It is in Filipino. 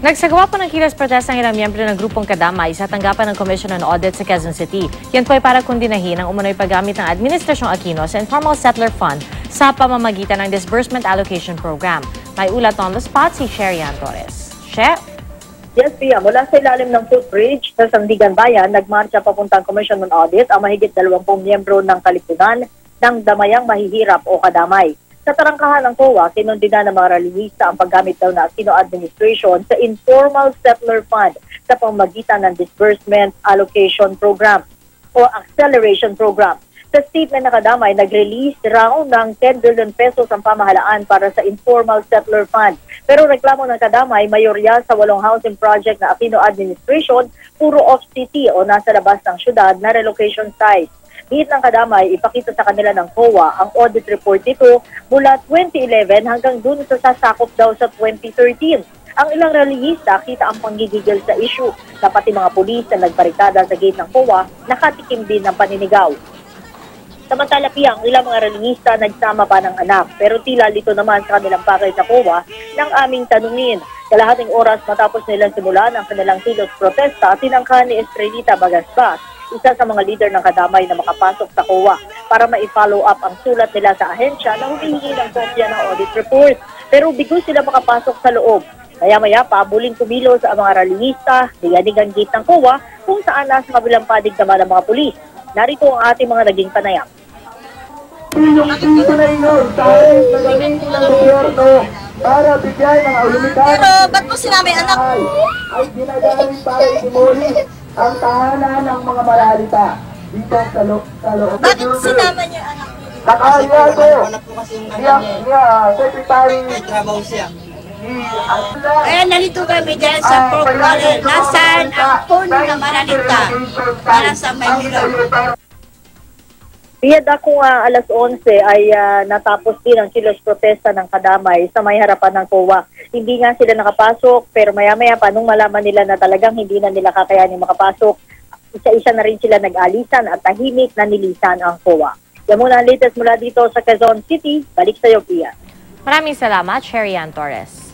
Nagsagawa po ng kilos protest ng ilang miyembro ng grupong Kadamay sa tanggapan ng Commission on Audit sa Quezon City. Yan po ay para kundinahin ang umunoy paggamit ng Administrasyong Aquino sa Informal Settler Fund sa pamamagitan ng Disbursement Allocation Program. May ulat on the spot si Sherian Torres. Chef? Yes, Pia. Mula sa ilalim ng footbridge sa Sandigan Bayan, nagmarcha papuntang Commission on Audit ang mahigit 20 miyembro ng kalipunan ng Damayang Mahihirap o Kadamay. Sa tarangkahan ng COA, kinundina ng mga relihista ang paggamit daw na Aquino Administration sa Informal Settler Fund sa pamamagitan ng Disbursement Allocation Program o Acceleration Program. Sa statement na Kadamay, nag-release raw ng 10 billion pesos ang pamahalaan para sa Informal Settler Fund. Pero reklamo ng Kadamay, mayorya sa 8 housing project na Aquino Administration, puro off-city o nasa labas ng syudad na relocation sites. Hihit ng Kadamay, ipakita sa kanila ng COA ang audit report nito mula 2011 hanggang dun sa sasakop daw sa 2013. Ang ilang relihista kita ang panggigigil sa issue na pati mga pulis na nagbarikada sa gate ng COA nakatikim din ng paninigaw. Samantala Pia, ang ilang mga relihista nagsama pa ng anak pero tila lito naman sa kanilang pakay sa COA ng aming tanungin. Kalahating oras matapos nilang simulan ang kanilang kilos protesta, tinangka ni Estrelita Bagasbas, isa sa mga leader ng Kadamay na makapasok sa COA para ma-follow up ang sulat nila sa ahensya na humihingi ng kopya ng audit report. Pero bigo sila makapasok sa loob. Maya-maya pa, buling kumilos ang mga relihista, niyanig ang gate ng COA kung saan nasa kabilang padig naman ang mga pulis. Narito ang ating mga naging panayam. Yung dito na yun, dahil nagamitin ng gobyerno para bigyan ng aulumitan. Pero ba't mo sinabi anak? Ay ginagamit para itimuli ang tahanan ng mga maralita dito sa loob. Bakit sinama niyo anak niyo? Nakaya ko. Secretary. Kaya nalito kami dahil sa program. Nasaan ang puno na maralita para sa Maynila? Piyad ako alas 11 ay natapos din ang kilos protesta ng Kadamay sa may harapan ng COA. Hindi nga sila nakapasok pero maya-maya pa nung malaman nila na talagang hindi na nila kakayanin makapasok, isa-isa na rin sila nag-alisan at tahimik na nilisan ang COA. Yan muna ang latest mula dito sa Quezon City. Balik sa iyo, Pia. Maraming salamat, Sherian Torres.